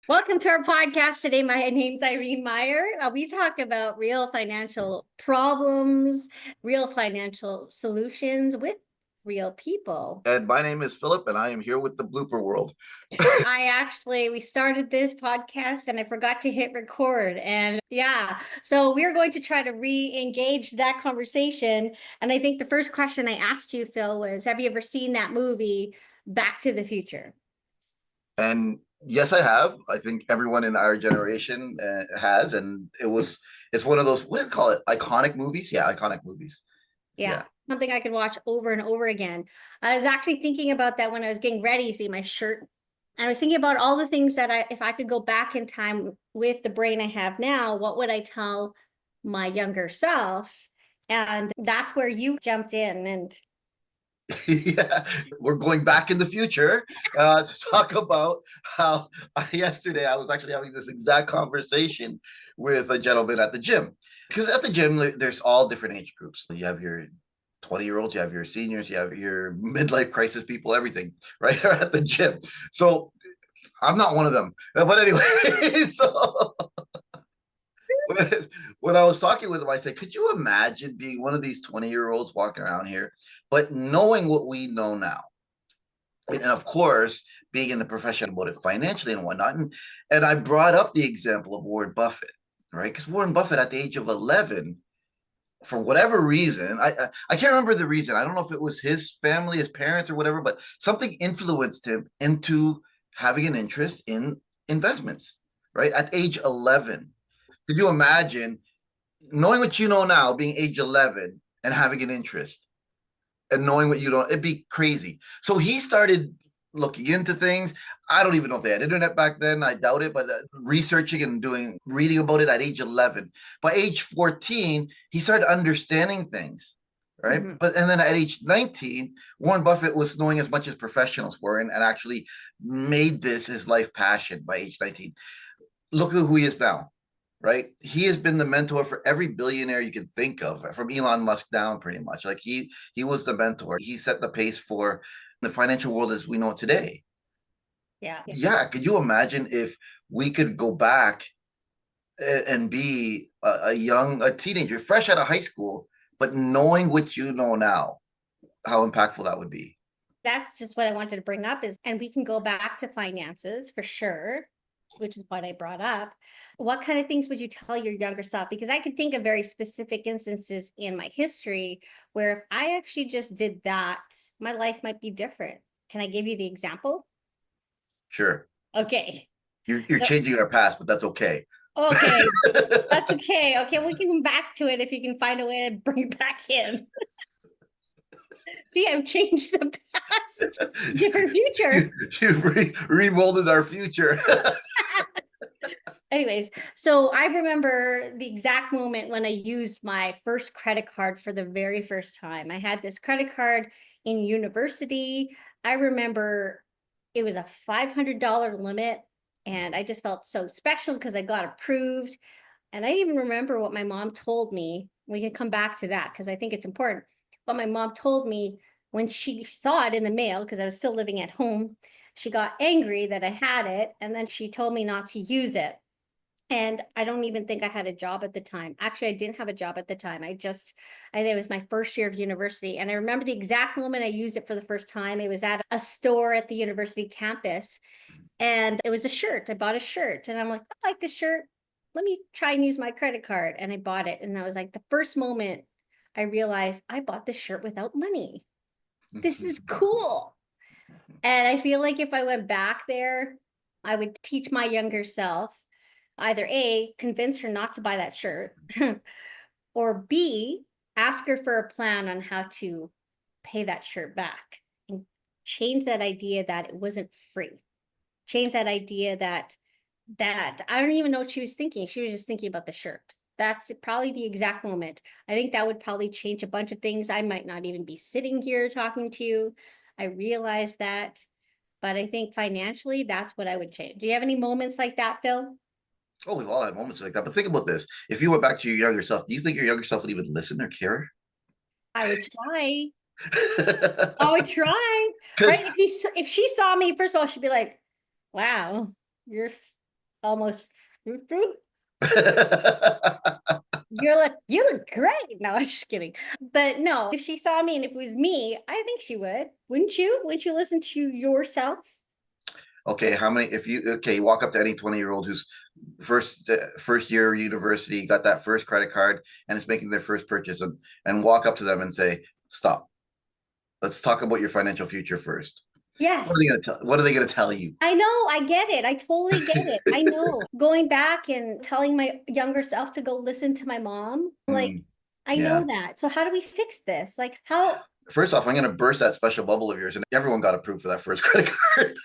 Welcome to our podcast today. My name's Irene Meyer. We talk about real financial problems, real financial solutions with real people. And my name is Phillip, and I am here with the blooper world. We started this podcast and I forgot to hit record. And yeah, so we're going to try to re-engage that conversation. And I think the first question I asked you, Phil, was, have you ever seen that movie, Back to the Future? And yes, I have. I think everyone in our generation has, and it's one of those, what do you call it? Iconic movies? Yeah, iconic movies. Yeah, Yeah. something I could watch over and over again. I was actually thinking about that when I was getting ready, see my shirt. I was thinking about all the things that if I could go back in time with the brain I have now, what would I tell my younger self? And that's where you jumped in. And Yeah, we're going back in the future to talk about how yesterday I was actually having this exact conversation with a gentleman at the gym. Because at the gym, there's all different age groups. You have your 20-year-olds, you have your seniors, you have your midlife crisis people, everything, right? At the gym. So I'm not one of them. But anyway, so when I was talking with him, I said, could you imagine being one of these 20-year-olds walking around here, but knowing what we know now? And of course, being in the profession about it financially and whatnot. And I brought up the example of Warren Buffett, right? Because Warren Buffett at the age of 11, for whatever reason, I can't remember the reason. I don't know if it was his family, his parents, or whatever, but something influenced him into having an interest in investments, right? At age 11. Could you imagine knowing what you know now, being age 11 and having an interest and knowing what you don't? It'd be crazy. So he started looking into things. I don't even know if they had internet back then. I doubt it, but researching and reading about it at age 11. By age 14, he started understanding things, right? And then at age 19, Warren Buffett was knowing as much as professionals were, and actually made this his life passion by age 19. Look at who he is now, right? He has been the mentor for every billionaire you can think of, from Elon Musk down, pretty much. Like he was the mentor. He set the pace for the financial world as we know it today. yeah, Yeah, could you imagine if we could go back and be a teenager, fresh out of high school, but knowing what you know now, how impactful that would be? that's just what I wanted to bring up is, and we can go back to finances for sure, which is what I brought up. What kind of things would you tell your younger self? Because I could think of very specific instances in my history where if I actually just did that, my life might be different. Can I give you the example? Sure. Okay. You're So, changing our past, but that's okay. okay. That's okay. Okay, we can come back to it if you can find a way to bring it back in. See, I've changed the past, different future. You've remolded our future. Anyways, so I remember the exact moment when I used my first credit card for the very first time. I had this credit card in university. I remember it was a $500 limit, and I just felt so special because I got approved. And I even remember what my mom told me. We can come back to that because I think it's important. What my mom told me when she saw it in the mail, because I was still living at home, she got angry that I had it, and then she told me not to use it. And I don't even think I had a job at the time. Actually, I didn't have a job at the time. I think it was my first year of university. And I remember the exact moment I used it for the first time. It was at a store at the university campus. And it was a shirt. I bought a shirt. And I'm like, I like this shirt. Let me try and use my credit card. And I bought it. And that was like the first moment I realized I bought this shirt without money. This is cool. And I feel like if I went back there, I would teach my younger self either A, convince her not to buy that shirt, or B, ask her for a plan on how to pay that shirt back and change that idea that it wasn't free. Change that idea that I don't even know what she was thinking. She was just thinking about the shirt. That's probably the exact moment. I think that would probably change a bunch of things. I might not even be sitting here talking to you. I realize that. But I think financially, that's what I would change. Do you have any moments like that, Phil? Oh, we've all had moments like that. But think about this. If you went back to your younger self, do you think your younger self would even listen or care? I would try. I would try. Because Right? If she saw me, first of all, she'd be like, "Wow, you're almost fruit fruit. You look great. No, I'm just kidding. But no, if she saw me and if it was me, I think she would. Wouldn't you? Wouldn't you listen to yourself? Okay, how many? If you okay, walk up to any 20-year-old who's first year university, got that first credit card, and is making their first purchase, and walk up to them and say, "Stop. Let's talk about your financial future first." What are they Yes. gonna tell? What are they gonna tell you? I know, I get it. I totally get it. I know. Going back and telling my younger self to go listen to my mom, like, Mm, I know yeah. that. So how do we fix this? Like, how? First off, I'm gonna burst that special bubble of yours, and everyone got approved for that first credit card.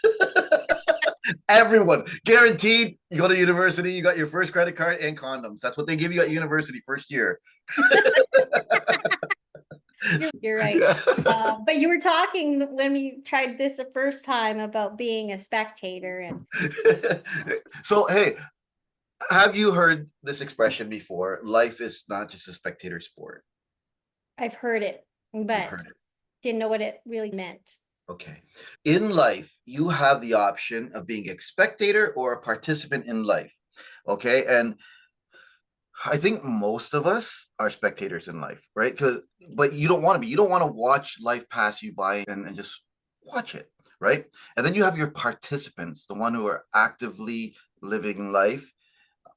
Everyone, guaranteed. You go to university, you got your first credit card and condoms. That's what they give you at university first year. You're right. Yeah. But you were talking when we tried this the first time about being a spectator, and So, hey, have you heard this expression before? Life is not just a spectator sport. I've heard it, You've but heard it. didn't know what it really meant. Okay. In life, you have the option of being a spectator or a participant in life. Okay. And I think most of us are spectators in life, right? But you don't want to be. You don't want to watch life pass you by and just watch it, right? And then you have your participants, the one who are actively living life,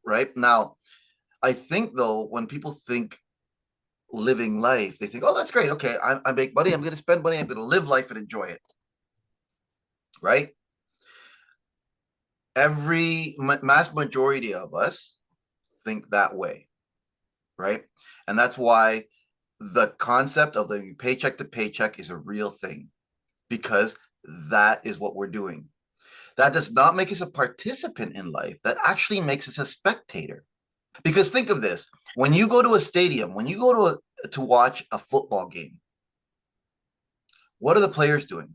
right? Now, I think though, when people think living life, they think, oh, that's great. Okay, I make money. I'm going to spend money. I'm going to live life and enjoy it, right? Every mass majority of us think that way, right? And that's why the concept of the paycheck to paycheck is a real thing, because that is what we're doing. That does not make us a participant in life. That actually makes us a spectator. Because think of this: when you go to a stadium, when you go to watch a football game, what are the players doing?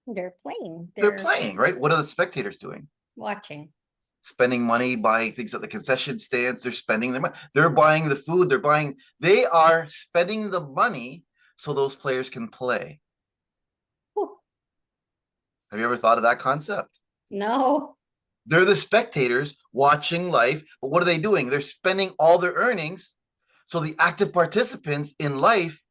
They're playing. They're They're playing, right? What are the spectators doing? watching. Spending money, buying things at the concession stands. They're spending their money. They're buying the food. They are spending the money so those players can play. Whew. Have you ever thought of that concept? No. They're the spectators watching life, but what are they doing? They're spending all their earnings. So the active participants in life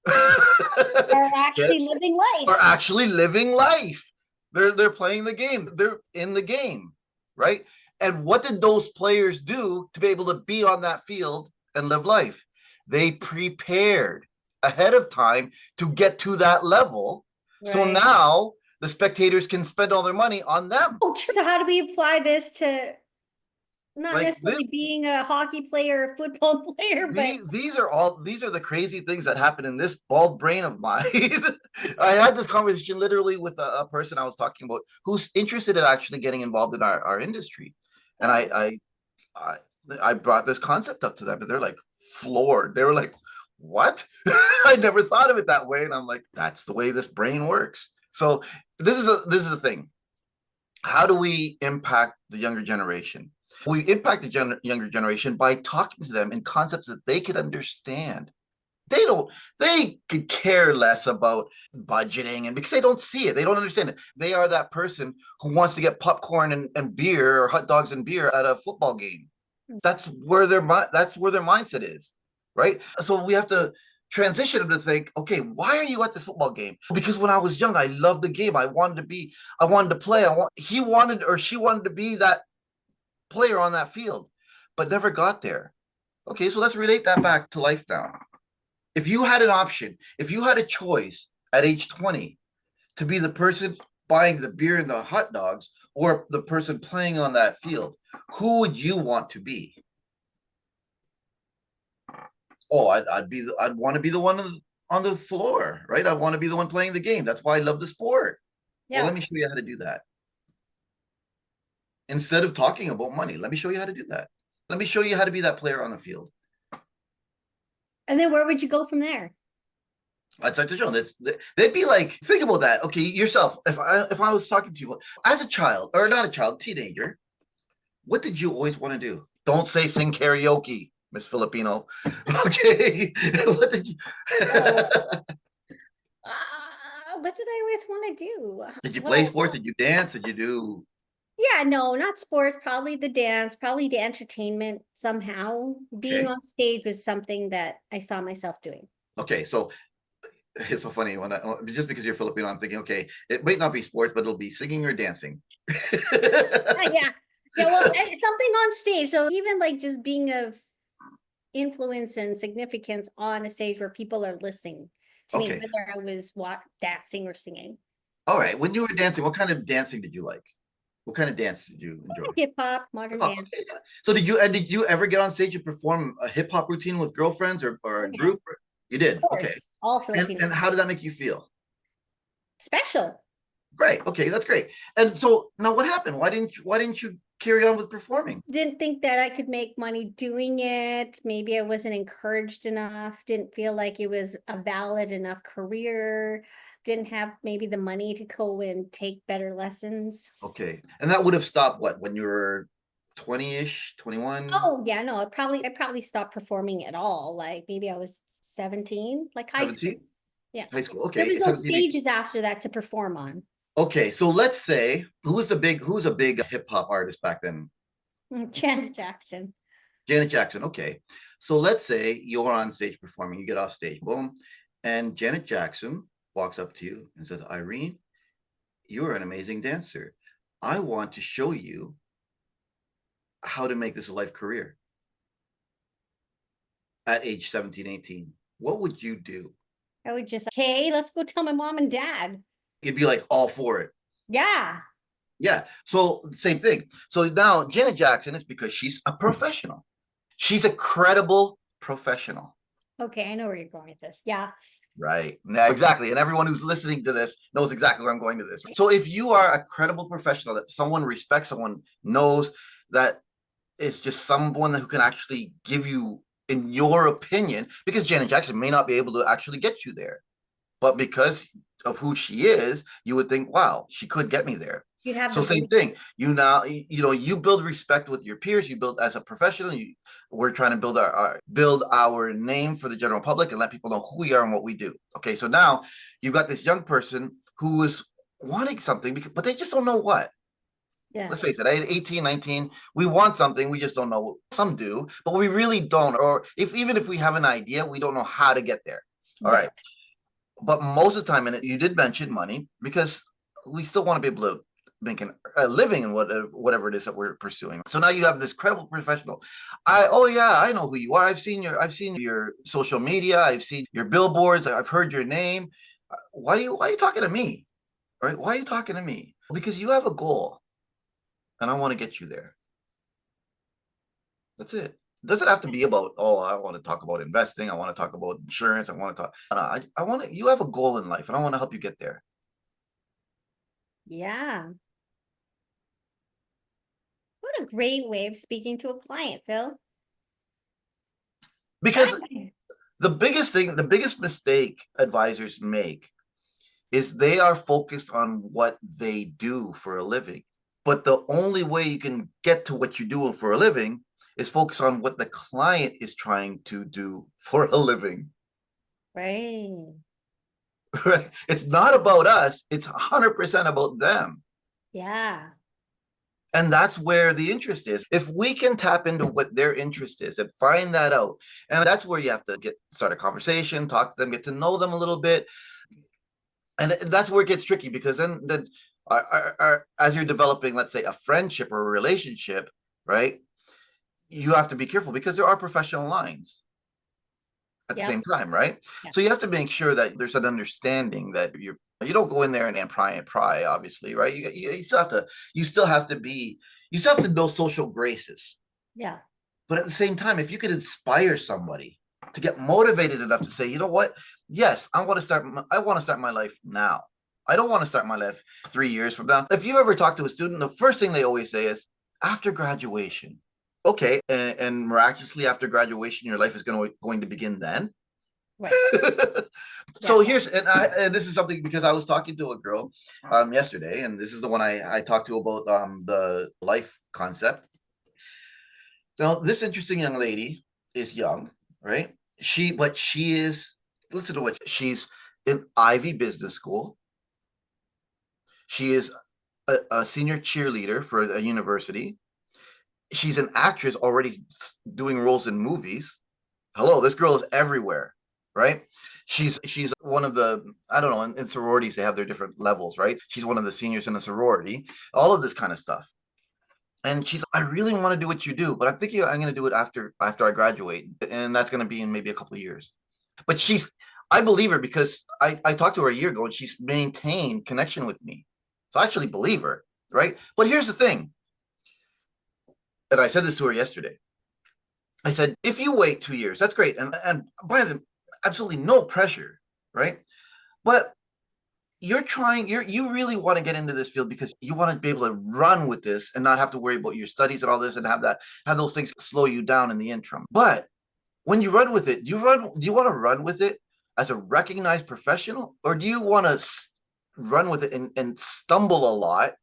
Are actually living are life. actually living life. They're playing the game. They're in the game, right? And what did those players do to be able to be on that field and live life? They prepared ahead of time to get to that level. So Right. now the spectators can spend all their money on them. Oh, so how do we apply this to not Like this, necessarily being a hockey player or football player, but these are the crazy things that happen in this bald brain of mine. I had this conversation literally with a person I was talking about who's interested in actually getting involved in our industry, and oh, I I brought this concept up to them, and they're like floored. They were like, "What? I never thought of it that way." And I'm like, "That's the way this brain works." So this is the thing. How do we impact the younger generation? We impact the younger generation by talking to them in concepts that they could understand. They could care less about budgeting, and because they don't see it, they don't understand it. They are that person who wants to get popcorn and beer or hot dogs and beer at a football game. That's where their mindset is, right? So we have to transition them to think, okay, why are you at this football game? Because when I was young, I loved the game. I wanted to play. He wanted or she wanted to be that player on that field, but never got there. Okay, so let's relate that back to life now. If you had an option, if you had a choice at age 20 to be the person buying the beer and the hot dogs or the person playing on that field, who would you want to be? Oh, I'd want to be the one on the floor, right? I want to be the one playing the game. That's why I love the sport. Well, yeah. let me show you how to do that. Instead of talking about money, let me show you how to do that. Let me show you how to be that player on the field. And then where would you go from there? I'd start to show this. They'd be like, think about that. Okay, yourself. If I was talking to you as a child, or not a child, teenager, what did you always want to do? Don't say sing karaoke, Miss Filipino. Okay, what did you? Oh, what did I always want want to do? Did you play Well, sports? Did you dance? Did you do? yeah, no, not sports, probably the dance, probably the entertainment somehow. Being Okay. on stage was something that I saw myself doing. Okay. So it's so funny when just because you're Filipino, I'm thinking, okay, it might not be sports, but it'll be singing or dancing. Yeah. Yeah, well, something on stage. So even like just being of influence and significance on a stage where people are listening to me, Okay. whether I was dancing or singing. All right. When you were dancing, what kind of dancing did you like? What kind of dance did you enjoy? Hip hop, modern Oh, dance. okay. Yeah. So did you ever get on stage and perform a hip hop routine with girlfriends or Oh a yeah, group? You did. of Okay. course. All And Filipino. how did that make you feel? Special. Great. Okay, that's great. And so now what happened? Why didn't you carry on with performing? Didn't think that I could make money doing it. Maybe I wasn't encouraged enough. Didn't feel like it was a valid enough career. Didn't have maybe the money to go and take better lessons. Okay. And that would have stopped what, when you were 20-ish, 21, Oh yeah, no, I probably stopped performing at all. Like maybe I was 17, like high school. 17? Yeah. High school. There Okay. was no 17. stages after that to perform on. Okay. So let's say who's a big hip hop artist back then? Janet Jackson. Janet Jackson. Okay. So let's say you're on stage performing, you get off stage, boom, and Janet Jackson walks up to you and said, Irene, you're an amazing dancer. I want to show you how to make this a life career at age 17, 18. What would you do? I would just, okay, let's go tell my mom and dad. You'd be like all for it. Yeah. Yeah. So same thing. So now Janet Jackson is because she's a professional. She's a credible professional. Okay, I know where you're going with this. Yeah. Right. Yeah, exactly. And everyone who's listening to this knows exactly where I'm going to this. So if you are a credible professional that someone respects, someone knows that it's just someone who can actually give you, in your opinion, because Janet Jackson may not be able to actually get you there, but because of who she is, you would think, wow, she could get me there. You'd have So the same vision. thing. You build respect with your peers. You build as a professional. We're trying to build our name for the general public and let people know who we are and what we do. Okay, so now you've got this young person who is wanting something, but they just don't know what. Yeah. Let's face it, at 18, 19, we want something, we just don't know. Some do, but we really don't. Or even if we have an idea, we don't know how to get there. All right. Right. But most of the time, and you did mention money, because we still want to be able to make a living in whatever it is that we're pursuing. So now you have this credible professional. Oh yeah, I know who you are. I've seen your social media. I've seen your billboards. I've heard your name. Why are you talking to me? All right? Why are you talking to me? Because you have a goal, and I want to get you there. That's it. Doesn't have to be about, oh, I want to talk about investing. I want to talk about insurance. I want to talk. I want to. You have a goal in life, and I want to help you get there. Yeah. What a great way of speaking to a client, Phil. Because the biggest mistake advisors make is they are focused on what they do for a living. But the only way you can get to what you do for a living is focus on what the client is trying to do for a living. Right. Right? It's not about us. It's 100% about them. Yeah. And that's where the interest is. If we can tap into what their interest is and find that out, and that's where you have to start a conversation, talk to them, get to know them a little bit. And that's where it gets tricky, because then as you're developing, let's say, a friendship or a relationship, right? You have to be careful because there are professional lines at the Yep. same time, right? Yeah. So you have to make sure that there's an understanding that you don't go in there and pry, obviously, right? You still have to know social graces. Yeah. But at the same time, if you could inspire somebody to get motivated enough to say, you know what? Yes, I want to start my life now. I don't want to start my life 3 years from now. If you ever talk to a student, the first thing they always say is after graduation. Okay, and miraculously after graduation, your life is going to begin then. Right. So Yeah. and this is something, because I was talking to a girl yesterday, and this is the one I talked to about the life concept. Now, this interesting young lady is young, right? But she is, listen to what she's in Ivy Business School. She is a senior cheerleader for a university. She's an actress already doing roles in movies. Hello, this girl is everywhere, right? She's one of the, I don't know, in sororities they have their different levels, right? She's one of the seniors in a sorority, all of this kind of stuff. And she's, I really want to do what you do, but I'm thinking I'm going to do it after I graduate, and that's going to be in maybe a couple of years. But I believe her because I talked to her a year ago and she's maintained connection with me. So I actually believe her, right? But here's the thing, and I said this to her yesterday. I said, if you wait 2 years, that's great. And by the absolutely no pressure, right? But you really want to get into this field because you want to be able to run with this and not have to worry about your studies and all this and have those things slow you down in the interim. But when you run with it, do you want to run with it as a recognized professional, or do you want to run with it and stumble a lot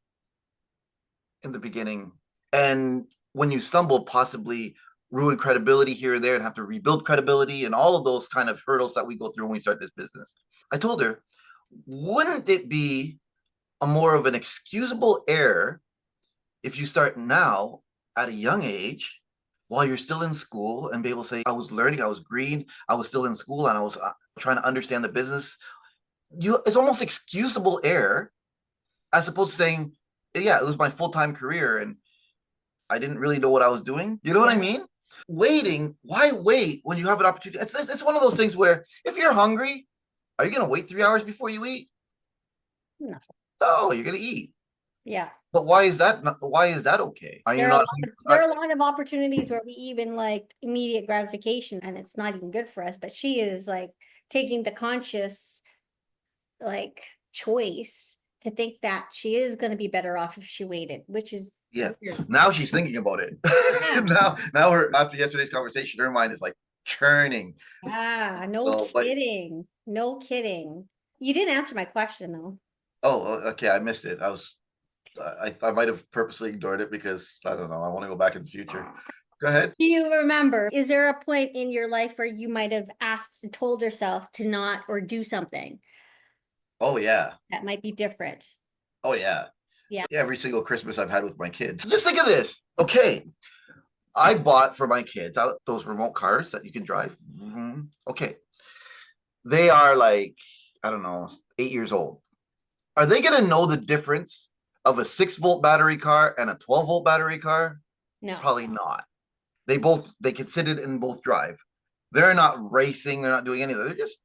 in the beginning, and when you stumble, possibly ruin credibility here and there and have to rebuild credibility and all of those kind of hurdles that we go through when we start this business? I told her, wouldn't it be a more of an excusable error if you start now at a young age while you're still in school and be able to say, I was learning, I was green, I was still in school, and I was trying to understand the business? It's almost excusable error as opposed to saying, yeah, it was my full-time career and I didn't really know what I was doing. You know what I mean? Waiting, why wait when you have an opportunity? It's one of those things where if you're hungry, are you going to wait 3 hours before you eat? No. No, you're going to eat. Yeah. But why is that okay? Are you not? There are a lot of opportunities where we even like immediate gratification and it's not even good for us, but she is like taking the conscious like choice to think that she is going to be better off if she waited, which is Yeah. weird. Now she's thinking about it. Yeah. Now her, after yesterday's conversation, her mind is like churning. Ah, no So, but kidding. No kidding. You didn't answer my question though. oh, okay, I missed it. I might have purposely ignored it because I don't know. I want to go back in the future. Go ahead. Do you remember, is there a point in your life where you might have asked, told yourself to not or do something Oh yeah. that might be different? Oh yeah. Yeah. Every single Christmas I've had with my kids. Just think of this. Okay. I bought for my kids those remote cars that you can drive. Okay. They are like, I don't know, 8 years old. Are they going to know the difference of a 6-volt battery car and a 12-volt battery car? No. Probably not. They can sit it and both drive. They're not racing. They're not doing anything. They're just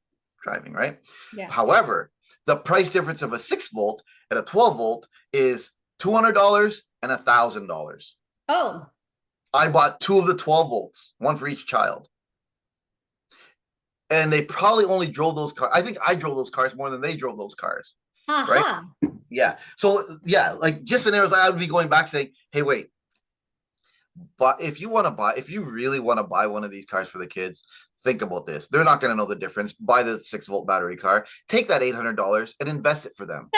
driving, right? Yeah. However, the price difference of a 6-volt and a 12-volt is $200 and $1,000. Oh. I bought 2 of the 12 volts, one for each child. And they probably only drove those cars. I think I drove those cars more than they drove those cars. Right? Yeah. So yeah, like just scenarios, I would be going back saying, hey, wait, but if you really want to buy one of these cars for the kids, think about this. They're not going to know the difference. Buy the 6-volt battery car, take that $800 and invest it for them.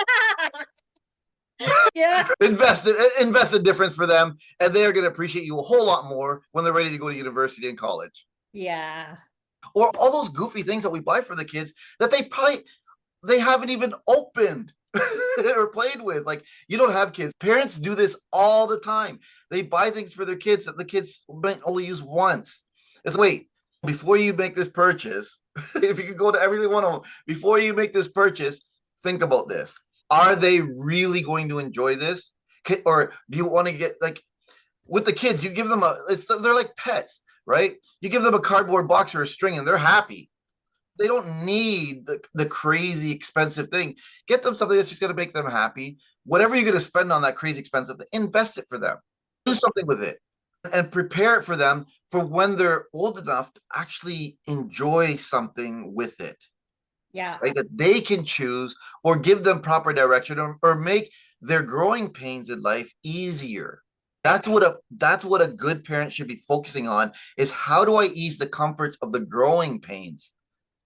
Yeah. invest the difference for them, and they're going to appreciate you a whole lot more when they're ready to go to university and college. Yeah. Or all those goofy things that we buy for the kids that they haven't even opened or played with. Like, you don't have kids. Parents do this all the time. They buy things for their kids that the kids might only use once. It's wait, before you make this purchase, if you could go to every one of them, before you make this purchase, think about this. Are they really going to enjoy this? Or do you want to get, like, with the kids, you give them they're like pets, right? You give them a cardboard box or a string and they're happy. They don't need the crazy expensive thing. Get them something that's just going to make them happy. Whatever you're going to spend on that crazy expensive thing, invest it for them. Do something with it and prepare it for them for when they're old enough to actually enjoy something with it. Yeah. Right? That they can choose or give them proper direction or make their growing pains in life easier. That's what a good parent should be focusing on, is how do I ease the comforts of the growing pains,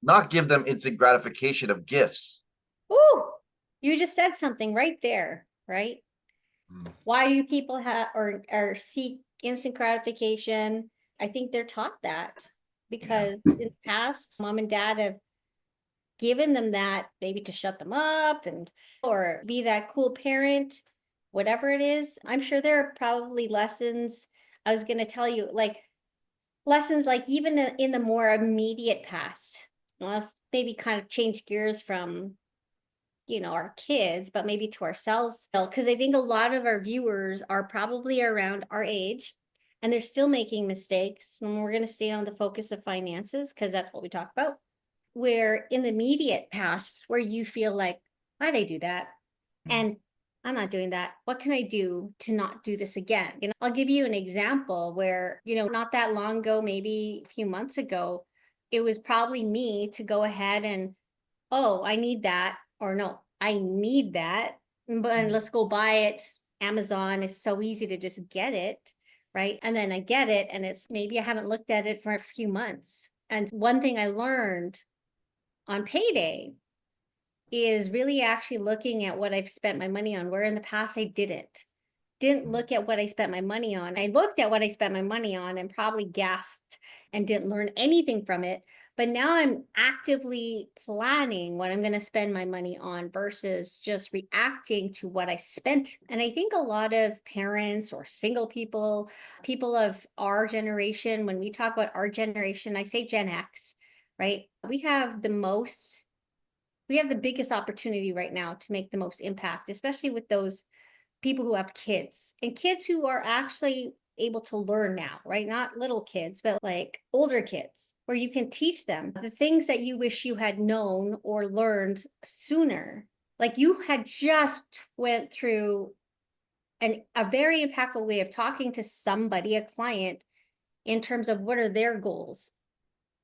not give them instant gratification of gifts. Ooh, you just said something right there, right? Why do people have or seek instant gratification? I think they're taught that because in the past, mom and dad have given them that, maybe to shut them up and or be that cool parent, whatever it is. I'm sure there are probably lessons. I was going to tell you, like lessons, like even in the more immediate past. Let's maybe kind of change gears from, our kids, but maybe to ourselves. Because I think a lot of our viewers are probably around our age and they're still making mistakes. And we're going to stay on the focus of finances because that's what we talk about. Where in the immediate past, where you feel like, why'd I do that? And I'm not doing that. What can I do to not do this again? I'll give you an example where, not that long ago, maybe a few months ago, it was probably me to go ahead and, oh, I need that, or no, I need that, but let's go buy it. Amazon is so easy to just get it, right? And then I get it, and it's maybe I haven't looked at it for a few months. And one thing I learned on payday is really actually looking at what I've spent my money on, where in the past I didn't look at what I spent my money on. I looked at what I spent my money on and probably gasped and didn't learn anything from it. But now I'm actively planning what I'm going to spend my money on versus just reacting to what I spent. And I think a lot of parents or single people, people of our generation, when we talk about our generation, I say Gen X, right? We have the biggest opportunity right now to make the most impact, especially with those people who have kids and kids who are actually able to learn now, right? Not little kids, but like older kids, where you can teach them the things that you wish you had known or learned sooner. Like you had just went through a very impactful way of talking to somebody, a client, in terms of what are their goals,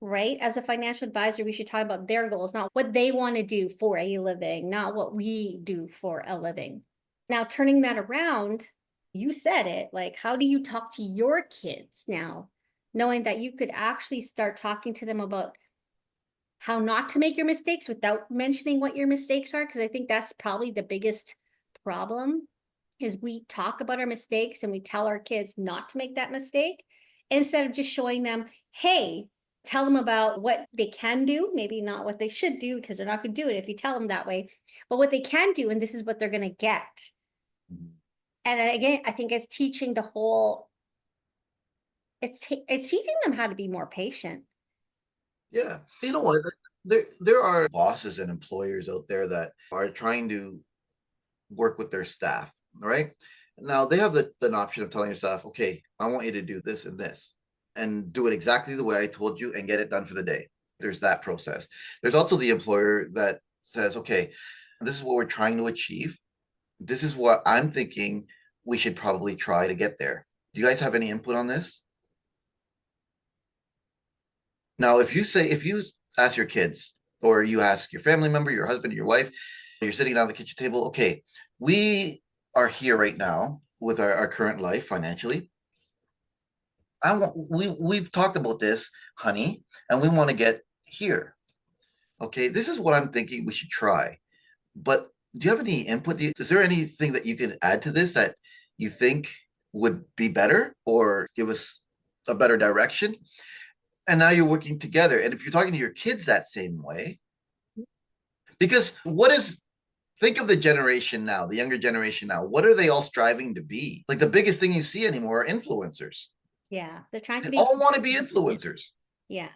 right? As a financial advisor, we should talk about their goals, not what they want to do for a living, not what we do for a living. Now, turning that around, you said it, like, how do you talk to your kids now, knowing that you could actually start talking to them about how not to make your mistakes without mentioning what your mistakes are? Because I think that's probably the biggest problem is we talk about our mistakes and we tell our kids not to make that mistake instead of just showing them, hey, tell them about what they can do, maybe not what they should do because they're not going to do it if you tell them that way, but what they can do, and this is what they're going to get. And again, I think it's teaching it's teaching them how to be more patient. Yeah. You know what? There are bosses and employers out there that are trying to work with their staff, right? Now they have an option of telling your staff, okay, I want you to do this and this and do it exactly the way I told you and get it done for the day. There's that process. There's also the employer that says, okay, this is what we're trying to achieve. This is what I'm thinking we should probably try to get there. Do you guys have any input on this? Now, if you ask your kids or you ask your family member, your husband, your wife, you're sitting down at the kitchen table, okay, we are here right now with our current life financially. We've talked about this, honey, and we want to get here. Okay, this is what I'm thinking we should try. But do you have any input? Is there anything that you could add to this that you think would be better or give us a better direction? And now you're working together. And if you're talking to your kids that same way, because think of the generation now, the younger generation now, what are they all striving to be? Like the biggest thing you see anymore are influencers. Yeah, they're trying to They be all want to be influencers. Yeah.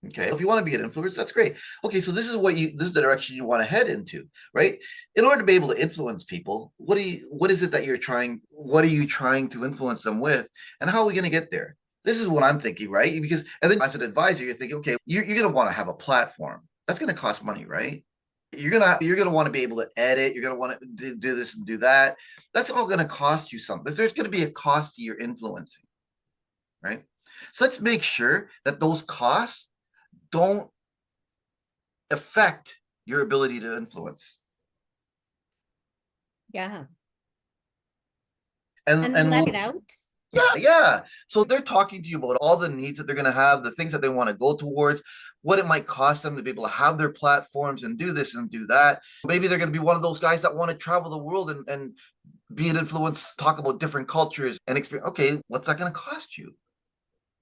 Okay, if you want to be an influencer, that's great. Okay, so this is the direction you want to head into, right? In order to be able to influence people, what is it that what are you trying to influence them with, and how are we going to get there? This is what I'm thinking, right? Because I think as an advisor, you're thinking, okay, you're going to want to have a platform. That's going to cost money, right? You're gonna want to be able to edit. You're gonna want to do this and do that. That's all going to cost you something. There's going to be a cost to your influencing, right? So let's make sure that those costs don't affect your ability to influence. Yeah. And And let it out. yeah. So they're talking to you about all the needs that they're going to have, the things that they want to go towards, what it might cost them to be able to have their platforms and do this and do that. Maybe they're going to be one of those guys that want to travel the world and be an influence, talk about different cultures and experience. Okay, what's that going to cost you?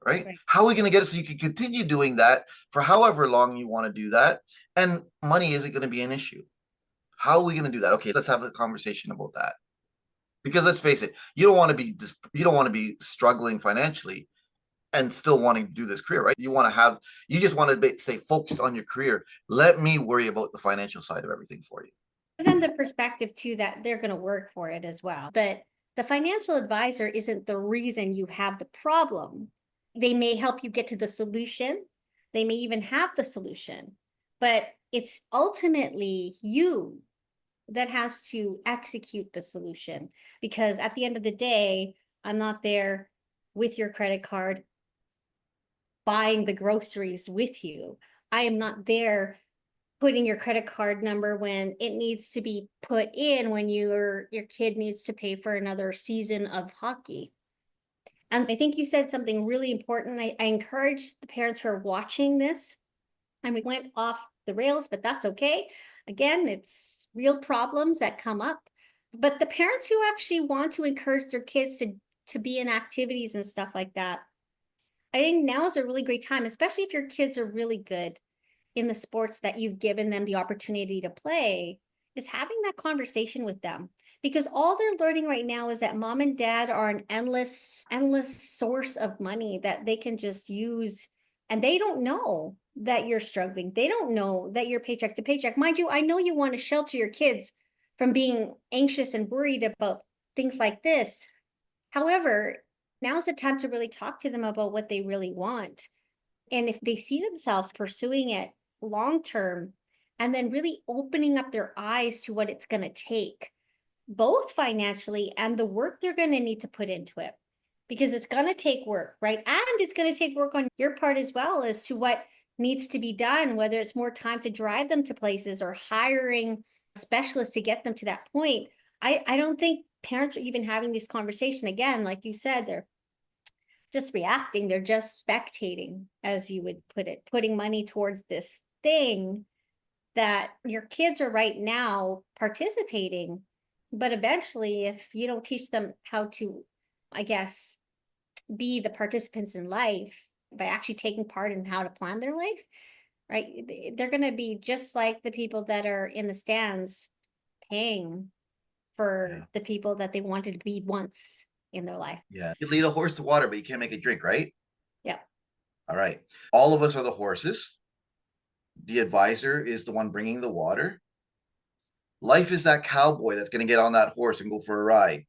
right? Right. How are we going to get it so you can continue doing that for however long you want to do that? And money isn't going to be an issue. How are we going to do that? Okay, let's have a conversation about that. Because let's face it, you don't want to be struggling financially and still wanting to do this career, right? You just want to stay focused on your career. Let me worry about the financial side of everything for you. Give them the perspective too that they're going to work for it as well. But the financial advisor isn't the reason you have the problem. They may help you get to the solution. They may even have the solution, but it's ultimately you that has to execute the solution. Because at the end of the day, I'm not there with your credit card buying the groceries with you. I am not there putting your credit card number when it needs to be put in when your kid needs to pay for another season of hockey. And I think you said something really important. I encourage the parents who are watching this, and we went off the rails, but that's okay. Again, it's real problems that come up. But the parents who actually want to encourage their kids to be in activities and stuff like that, I think now is a really great time, especially if your kids are really good in the sports that you've given them the opportunity to play, is having that conversation with them. Because all they're learning right now is that mom and dad are an endless source of money that they can just use, and they don't know that you're struggling. They don't know that you're paycheck to paycheck. Mind you, I know you want to shelter your kids from being anxious and worried about things like this. However, now's the time to really talk to them about what they really want. And if they see themselves pursuing it long term, and then really opening up their eyes to what it's going to take, both financially and the work they're going to need to put into it, because it's going to take work, right? And it's going to take work on your part as well as to what needs to be done, whether it's more time to drive them to places or hiring specialists to get them to that point. I don't think parents are even having this conversation. Again, like you said, they're just reacting, they're just spectating, as you would put it, putting money towards this thing that your kids are right now participating. But eventually, if you don't teach them how to, I guess, be the participants in life by actually taking part in how to plan their life, right? They're going to be just like the people that are in the stands paying for Yeah. the people that they wanted to be once in their life. Yeah. You lead a horse to water, but you can't make it drink, right? Yeah. All right. All of us are the horses. The advisor is the one bringing the water. Life is that cowboy that's going to get on that horse and go for a ride.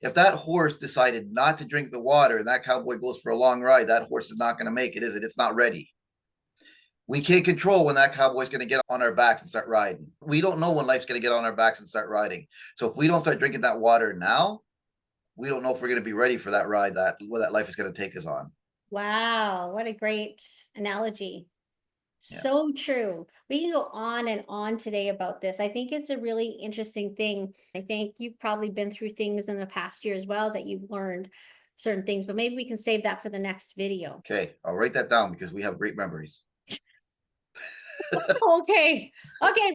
If that horse decided not to drink the water and that cowboy goes for a long ride, that horse is not going to make it, is it? It's not ready. We can't control when that cowboy's going to get on our backs and start riding. We don't know when life's going to get on our backs and start riding. So if we don't start drinking that water now, we don't know if we're going to be ready for that ride that life is going to take us on. Wow, what a great analogy. Yeah. So true. We can go on and on today about this. I think it's a really interesting thing. I think you've probably been through things in the past year as well that you've learned certain things, but maybe we can save that for the next video. Okay, I'll write that down because we have great memories. Okay. Okay.